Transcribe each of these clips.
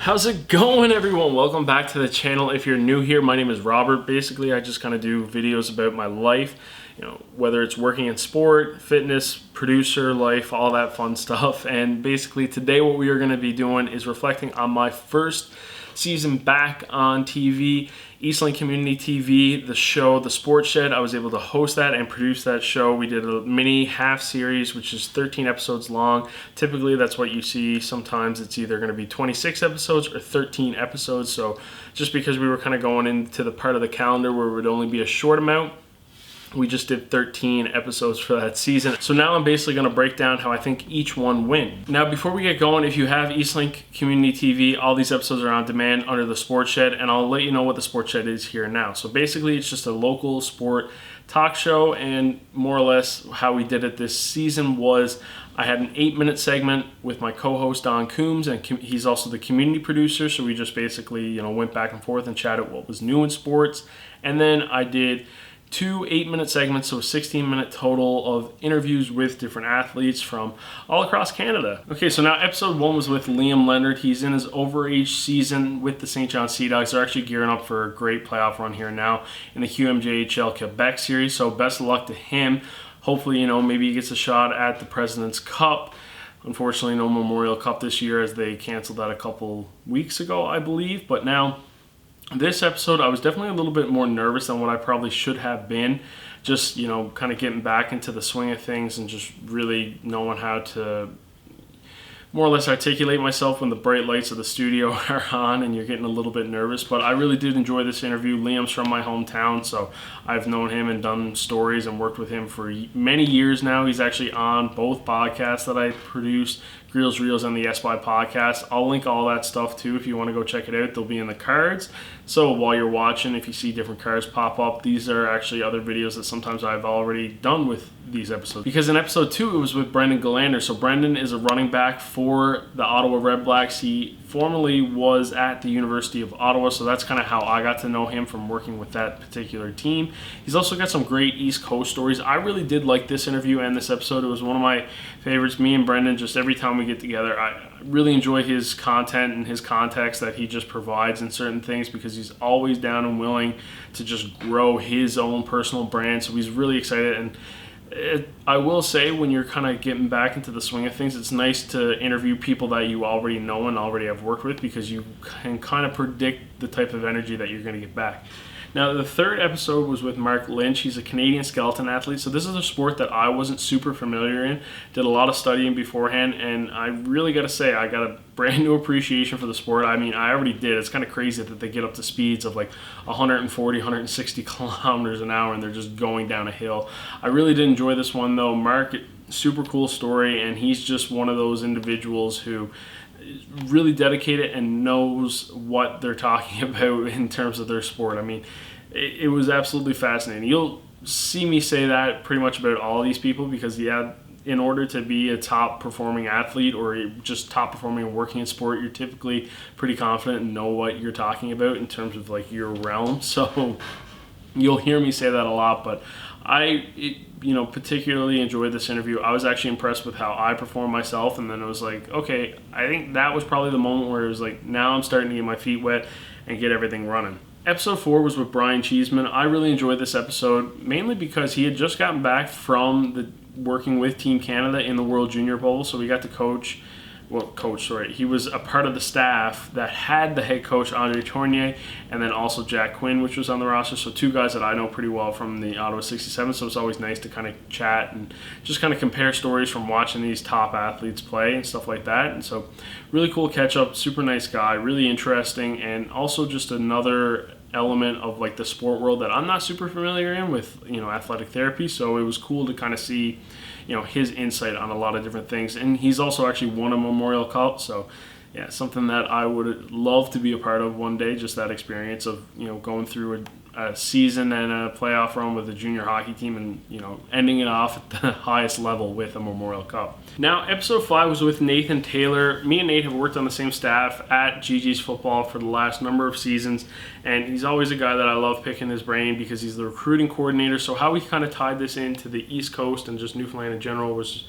How's it going, everyone? Welcome back to the channel. If you're new here, my name is Robert. Basically, I just kind of do videos about my life, whether it's working in sport, fitness, producer life, all that fun stuff. And basically today what we are going to be doing is reflecting on my first season back on TV, Eastlink Community TV, the show, The Sports Shed. I was able to host that and produce that show. We did a mini half series, which is 13 episodes long. Typically, that's what you see. Sometimes it's either going to be 26 episodes or 13 episodes. So just because we were kind of going into the part of the calendar where it would only be a short amount, we just did 13 episodes for that season. So now I'm basically going to break down how I think each one win. Now, before we get going, if you have Eastlink Community TV, all these episodes are on demand under the Sports Shed, and I'll let you know what the Sports Shed is here now. So basically, it's just a local sport talk show, and more or less how we did it this season was I had an 8-minute segment with my co-host Don Coombs, and he's also the community producer, so we just basically went back and forth and chatted what was new in sports. And then I did 2 8-minute segments, so a 16-minute total of interviews with different athletes from all across Canada. Okay, so now episode 1 was with Liam Leonard. He's in his overage season with the St. John Sea Dogs. They're actually gearing up for a great playoff run here now in the QMJHL Quebec series, so best of luck to him. Hopefully, maybe he gets a shot at the President's Cup. Unfortunately, no Memorial Cup this year as they canceled that a couple weeks ago, I believe, but now this episode, I was definitely a little bit more nervous than what I probably should have been. Just, kind of getting back into the swing of things and just really knowing how to more or less articulate myself when the bright lights of the studio are on and you're getting a little bit nervous. But I really did enjoy this interview. Liam's from my hometown, so I've known him and done stories and worked with him for many years now. He's actually on both podcasts that I produced, Grills, Reels, and the SY podcast. I'll link all that stuff too if you want to go check it out. They'll be in the cards. So while you're watching, if you see different cards pop up, these are actually other videos that sometimes I've already done with these episodes. Because in episode 2, it was with Brendan Galander. So Brendan is a running back for the Ottawa Red Blacks. He formerly was at the University of Ottawa, so that's kind of how I got to know him from working with that particular team. He's also got some great East Coast stories. I really did like this interview and this episode. It was one of my favorites. Me and Brendan, just every time we get together, I really enjoy his content and his context that he just provides in certain things because he's always down and willing to just grow his own personal brand. So he's really excited. And I will say, when you're kind of getting back into the swing of things, it's nice to interview people that you already know and already have worked with because you can kind of predict the type of energy that you're going to get back. Now, the third episode was with Mark Lynch. He's a Canadian skeleton athlete, so this is a sport that I wasn't super familiar in. Did a lot of studying beforehand, and I really got to say, I got a brand new appreciation for the sport. I mean, I already did. It's kind of crazy that they get up to speeds of like 140, 160 kilometers an hour, and they're just going down a hill. I really did enjoy this one, though. Mark, super cool story, and he's just one of those individuals who really dedicated and knows what they're talking about in terms of their sport. I mean, it was absolutely fascinating. You'll see me say that pretty much about all these people because, in order to be a top performing athlete or just top performing and working in sport, you're typically pretty confident and know what you're talking about in terms of like your realm. So you'll hear me say that a lot, but I particularly enjoyed this interview. I was actually impressed with how I performed myself, and then it was like, okay, I think that was probably the moment where it was like, now I'm starting to get my feet wet and get everything running. Episode 4 was with Brian Cheeseman. I really enjoyed this episode, mainly because he had just gotten back from working with Team Canada in the World Junior Bowl, so we got to he was a part of the staff that had the head coach, Andre Tournier, and then also Jack Quinn, which was on the roster. So 2 guys that I know pretty well from the Ottawa 67, so it's always nice to kind of chat and just kind of compare stories from watching these top athletes play and stuff like that. And so really cool catch-up, super nice guy, really interesting, and also just another element of like the sport world that I'm not super familiar in with, athletic therapy. So it was cool to kind of see his insight on a lot of different things. And he's also actually won a Memorial Cup, so yeah, something that I would love to be a part of one day, just that experience of going through a season and a playoff run with a junior hockey team and ending it off at the highest level with a Memorial Cup. Now, episode 5 was with Nathan Taylor. Me and Nate have worked on the same staff at GG's Football for the last number of seasons, and he's always a guy that I love picking his brain because he's the recruiting coordinator. So how we kind of tied this into the East Coast and just Newfoundland in general was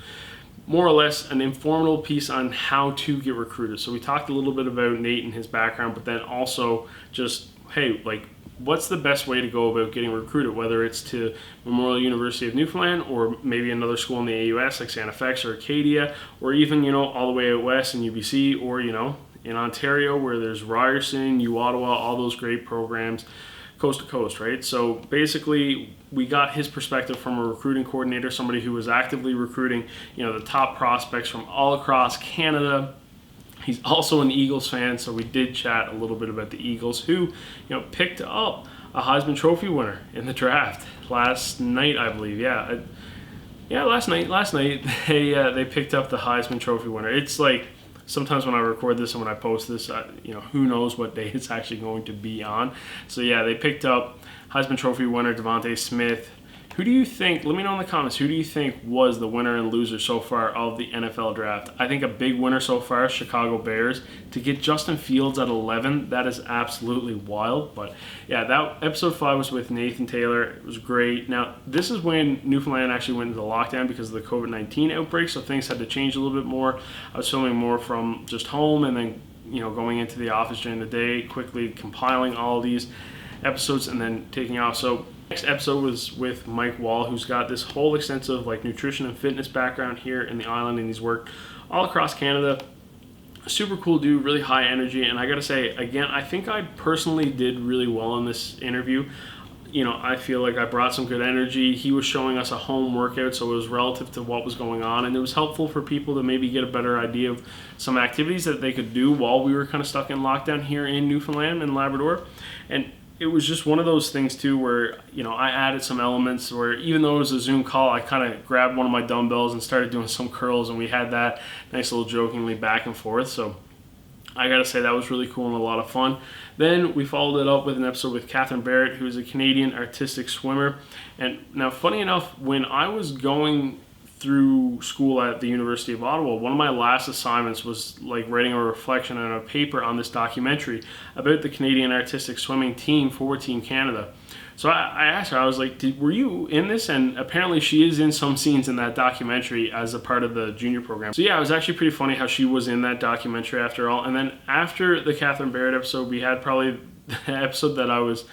more or less an informative piece on how to get recruited. So we talked a little bit about Nate and his background, but then also just, hey, like, what's the best way to go about getting recruited, whether it's to Memorial University of Newfoundland or maybe another school in the AUS like Santa Fe or Acadia, or even, all the way out west in UBC, or, in Ontario where there's Ryerson, U-Ottawa, all those great programs, coast to coast, right? So basically, we got his perspective from a recruiting coordinator, somebody who was actively recruiting, the top prospects from all across Canada. He's also an Eagles fan, so we did chat a little bit about the Eagles, who, picked up a Heisman Trophy winner in the draft last night, I believe. Last night they picked up the Heisman Trophy winner. It's like sometimes when I record this and when I post this, who knows what day it's actually going to be on. So yeah, they picked up Heisman Trophy winner Devontae Smith. Who do you think, let me know in the comments, who do you think was the winner and loser so far of the NFL draft? I think a big winner so far, Chicago Bears. To get Justin Fields at 11, that is absolutely wild. But yeah, that episode 5 was with Nathan Taylor. It was great. Now, this is when Newfoundland actually went into lockdown because of the COVID-19 outbreak, so things had to change a little bit more. I was filming more from just home and then, going into the office during the day, quickly compiling all these episodes and then taking off. So next episode was with Mike Wall, who's got this whole extensive nutrition and fitness background here in the island, and he's worked all across Canada. Super cool dude, really high energy, and I gotta say, again, I think I personally did really well in this interview. I feel like I brought some good energy. He was showing us a home workout, so it was relative to what was going on, and it was helpful for people to maybe get a better idea of some activities that they could do while we were kind of stuck in lockdown here in Newfoundland and Labrador. And it was just one of those things too where, I added some elements where even though it was a Zoom call, I kind of grabbed one of my dumbbells and started doing some curls, and we had that nice little jokingly back and forth. So I gotta say that was really cool and a lot of fun. Then we followed it up with an episode with Catherine Barrett, who is a Canadian artistic swimmer. And now, funny enough, when I was going through school at the University of Ottawa, one of my last assignments was writing a reflection on a paper on this documentary about the Canadian artistic swimming team for Team Canada. So I asked her, I was like, were you in this? And apparently she is in some scenes in that documentary as a part of the junior program. So yeah, it was actually pretty funny how she was in that documentary after all. And then after the Catherine Barrett episode, we had probably the episode that I was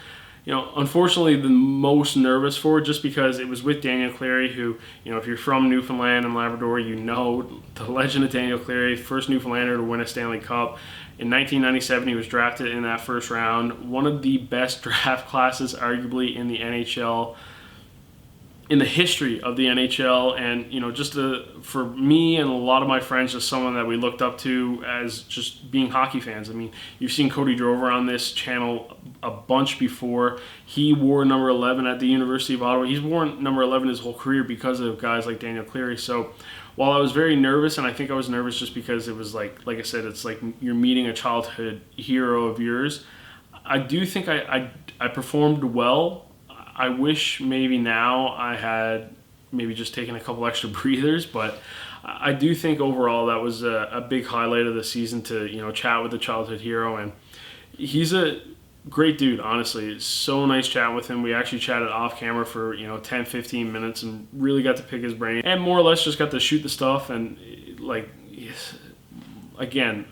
unfortunately the most nervous for, just because it was with Daniel Cleary, who, if you're from Newfoundland and Labrador, the legend of Daniel Cleary, first Newfoundlander to win a Stanley Cup. In 1997, he was drafted in that first round. One of the best draft classes, arguably, in the NHL, in the history of the NHL, and for me and a lot of my friends, just someone that we looked up to as just being hockey fans. I mean, you've seen Cody Drover on this channel a bunch before. He wore number 11 at the University of Ottawa. He's worn number 11 his whole career because of guys like Daniel Cleary. So while I was very nervous, and I think I was nervous just because it was like I said, it's like you're meeting a childhood hero of yours, I do think I performed well. I wish maybe now I had maybe just taken a couple extra breathers, but I do think overall that was a big highlight of the season to, chat with the childhood hero. And he's a great dude, honestly. It's so nice chatting with him. We actually chatted off camera for, 10, 15 minutes and really got to pick his brain and more or less just got to shoot the stuff. And again,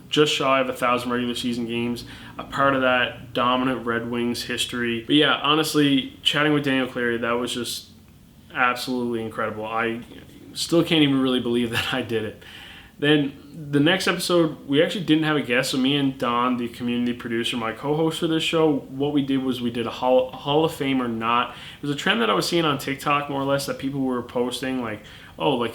just shy of 1,000 regular season games, a part of that dominant Red Wings history. But yeah, honestly, chatting with Daniel Cleary, that was just absolutely incredible. I still can't even really believe that I did it. Then the next episode, we actually didn't have a guest, so me and Don, the community producer, my co-host for this show, what we did was we did a Hall of Fame or not. It was a trend that I was seeing on TikTok, more or less, that people were posting,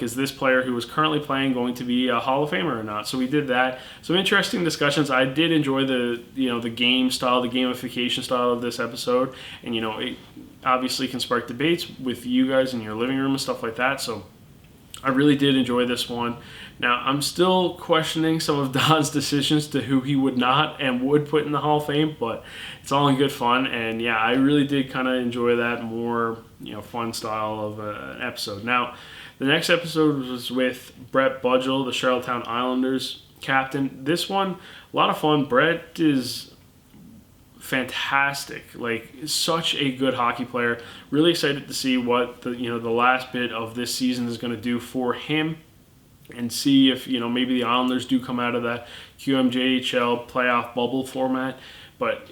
is this player who is currently playing going to be a Hall of Famer or not? So we did that. Some interesting discussions. I did enjoy the game style, the gamification style of this episode, and it obviously can spark debates with you guys in your living room and stuff like that. So I really did enjoy this one. Now, I'm still questioning some of Don's decisions to who he would not and would put in the Hall of Fame, but it's all in good fun. And yeah, I really did kind of enjoy that more, fun style of an episode. Now, the next episode was with Brett Budgell, the Charlottetown Islanders captain. This one, a lot of fun. Brett is fantastic, such a good hockey player. Really excited to see what the last bit of this season is going to do for him. and see if, maybe the Islanders do come out of that QMJHL playoff bubble format. But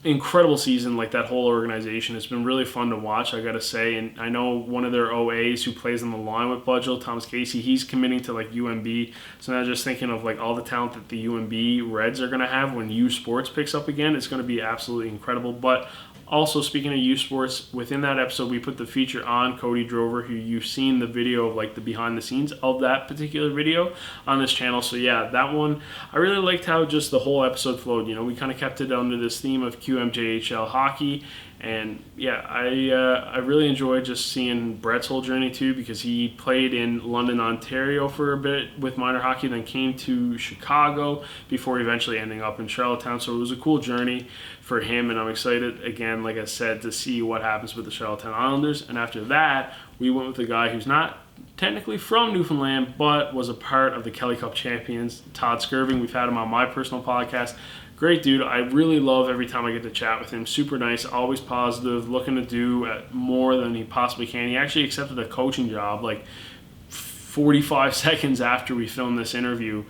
incredible season, like that whole organization. It's been really fun to watch, I got to say. And I know one of their OAs who plays on the line with Budgell, Thomas Casey, he's committing to like UMB. So now just thinking of like all the talent that the UMB Reds are going to have when U Sports picks up again, it's going to be absolutely incredible. But also, speaking of U Sports, within that episode, we put the feature on Cody Drover, who you've seen the video of, like, the behind the scenes of that particular video on this channel. So, yeah, that one, I really liked how just the whole episode flowed. We kind of kept it under this theme of QMJHL hockey. And, yeah, I really enjoyed just seeing Brett's whole journey, too, because he played in London, Ontario for a bit with minor hockey, then came to Chicago before eventually ending up in Charlottetown. So it was a cool journey for him, and I'm excited, again, like I said, to see what happens with the Charlottetown Islanders. And after that, we went with a guy who's not technically from Newfoundland, but was a part of the Kelly Cup champions, Todd Skirving. We've had him on my personal podcast. Great dude. I really love every time I get to chat with him. Super nice, always positive, looking to do more than he possibly can. He actually accepted a coaching job like 45 seconds after we filmed this interview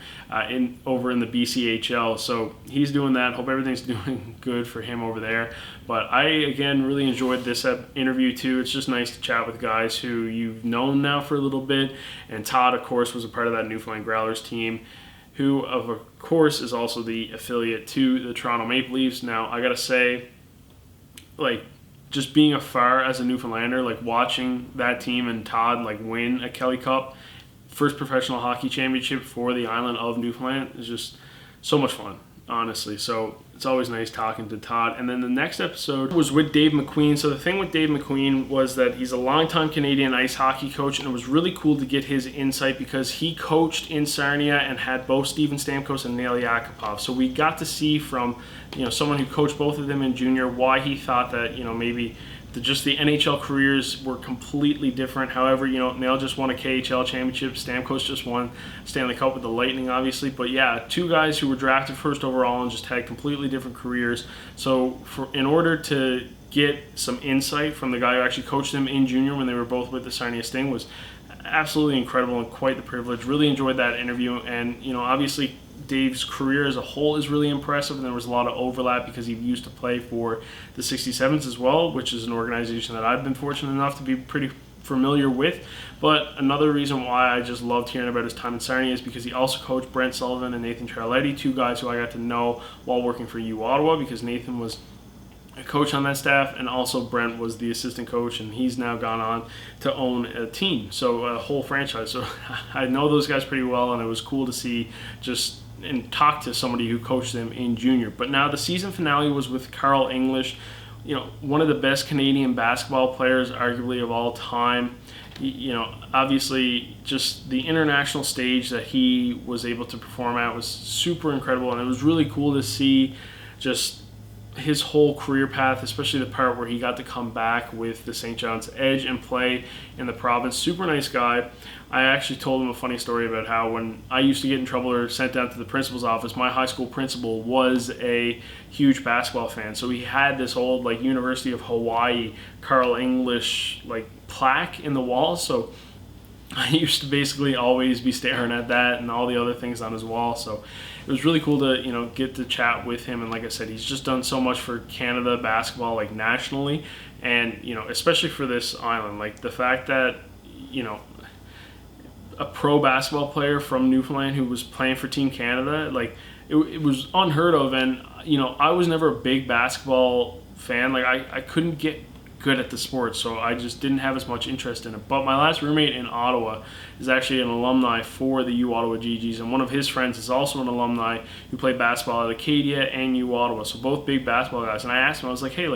over in the BCHL. So he's doing that. Hope everything's doing good for him over there. But I, again, really enjoyed this interview too. It's just nice to chat with guys who you've known now for a little bit. And Todd, of course, was a part of that Newfoundland Growlers team, who, of course, is also the affiliate to the Toronto Maple Leafs. Now, I got to say, like, just being afar as a Newfoundlander, like, watching that team and Todd, like, win a Kelly Cup, first professional hockey championship for the island of Newfoundland, is just so much fun, honestly. So it's always nice talking to Todd. And then the next episode was with Dave McQueen. So the thing with Dave McQueen was that he's a longtime Canadian ice hockey coach, and it was really cool to get his insight because he coached in Sarnia and had both Steven Stamkos and Nail Yakupov. So we got to see from someone who coached both of them in junior why he thought that maybe just the NHL careers were completely different. However, Nail just won a KHL championship. Stamkos just won Stanley Cup with the Lightning, obviously. But yeah, two guys who were drafted first overall and just had completely different careers. So in order to get some insight from the guy who actually coached them in junior when they were both with the Sarnia Sting was absolutely incredible and quite the privilege. Really enjoyed that interview. And, obviously Dave's career as a whole is really impressive, and there was a lot of overlap because he used to play for the 67s as well, which is an organization that I've been fortunate enough to be pretty familiar with. But another reason why I just loved hearing about his time in Sarnia is because he also coached Brent Sullivan and Nathan Charletti, two guys who I got to know while working for U Ottawa, because Nathan was a coach on that staff, and also Brent was the assistant coach, and he's now gone on to own a team, so a whole franchise. So I know those guys pretty well, and it was cool to see and talk to somebody who coached them in junior. But now the season finale was with Karl English, one of the best Canadian basketball players, arguably, of all time. Obviously, just the international stage that he was able to perform at was super incredible, and it was really cool to see just his whole career path, especially the part where he got to come back with the St. John's Edge and play in the province. Super nice guy. I actually told him a funny story about how when I used to get in trouble or sent down to the principal's office, my high school principal was a huge basketball fan. So he had this old University of Hawaii Karl English plaque in the wall. So I used to basically always be staring at that and all the other things on his wall. So it was really cool to get to chat with him. And like I said, he's just done so much for Canada basketball nationally, and especially for this island. The fact that a pro basketball player from Newfoundland who was playing for Team Canada, it was unheard of. And I was never a big basketball fan. I couldn't get good at the sport, so I just didn't have as much interest in it. But my last roommate in Ottawa is actually an alumni for the U Ottawa GGs, and one of his friends is also an alumni who played basketball at Acadia and U Ottawa, so both big basketball guys. And I asked him, I was like, hey,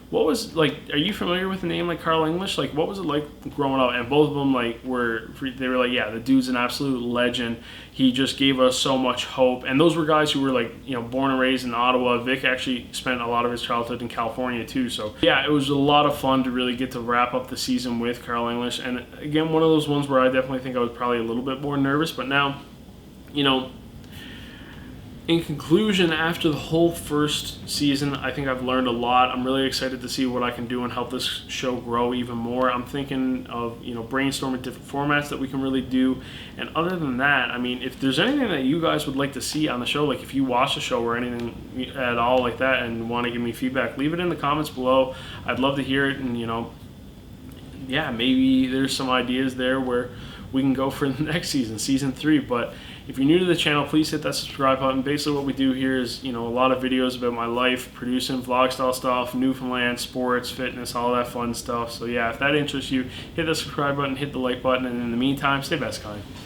what was are you familiar with a name like Karl English? What was it like growing up? And both of them were yeah, the dude's an absolute legend. He just gave us so much hope. And those were guys who were born and raised in Ottawa. Vic actually spent a lot of his childhood in California too. So yeah, it was a lot of fun to really get to wrap up the season with Karl English. And again, one of those ones where I definitely think I was probably a little bit more nervous, but now, in conclusion, after the whole first season, I think I've learned a lot. I'm really excited to see what I can do and help this show grow even more. I'm thinking of, brainstorming different formats that we can really do. And other than that, I mean, if there's anything that you guys would like to see on the show, like if you watch the show or anything at all like that and want to give me feedback, leave it in the comments below. I'd love to hear it, and yeah, maybe there's some ideas there where we can go for the next season, season 3. But if you're new to the channel, please hit that subscribe button. Basically what we do here is, a lot of videos about my life, producing vlog style stuff, Newfoundland, sports, fitness, all that fun stuff. So yeah, if that interests you, hit the subscribe button, hit the like button, and in the meantime, stay best kind.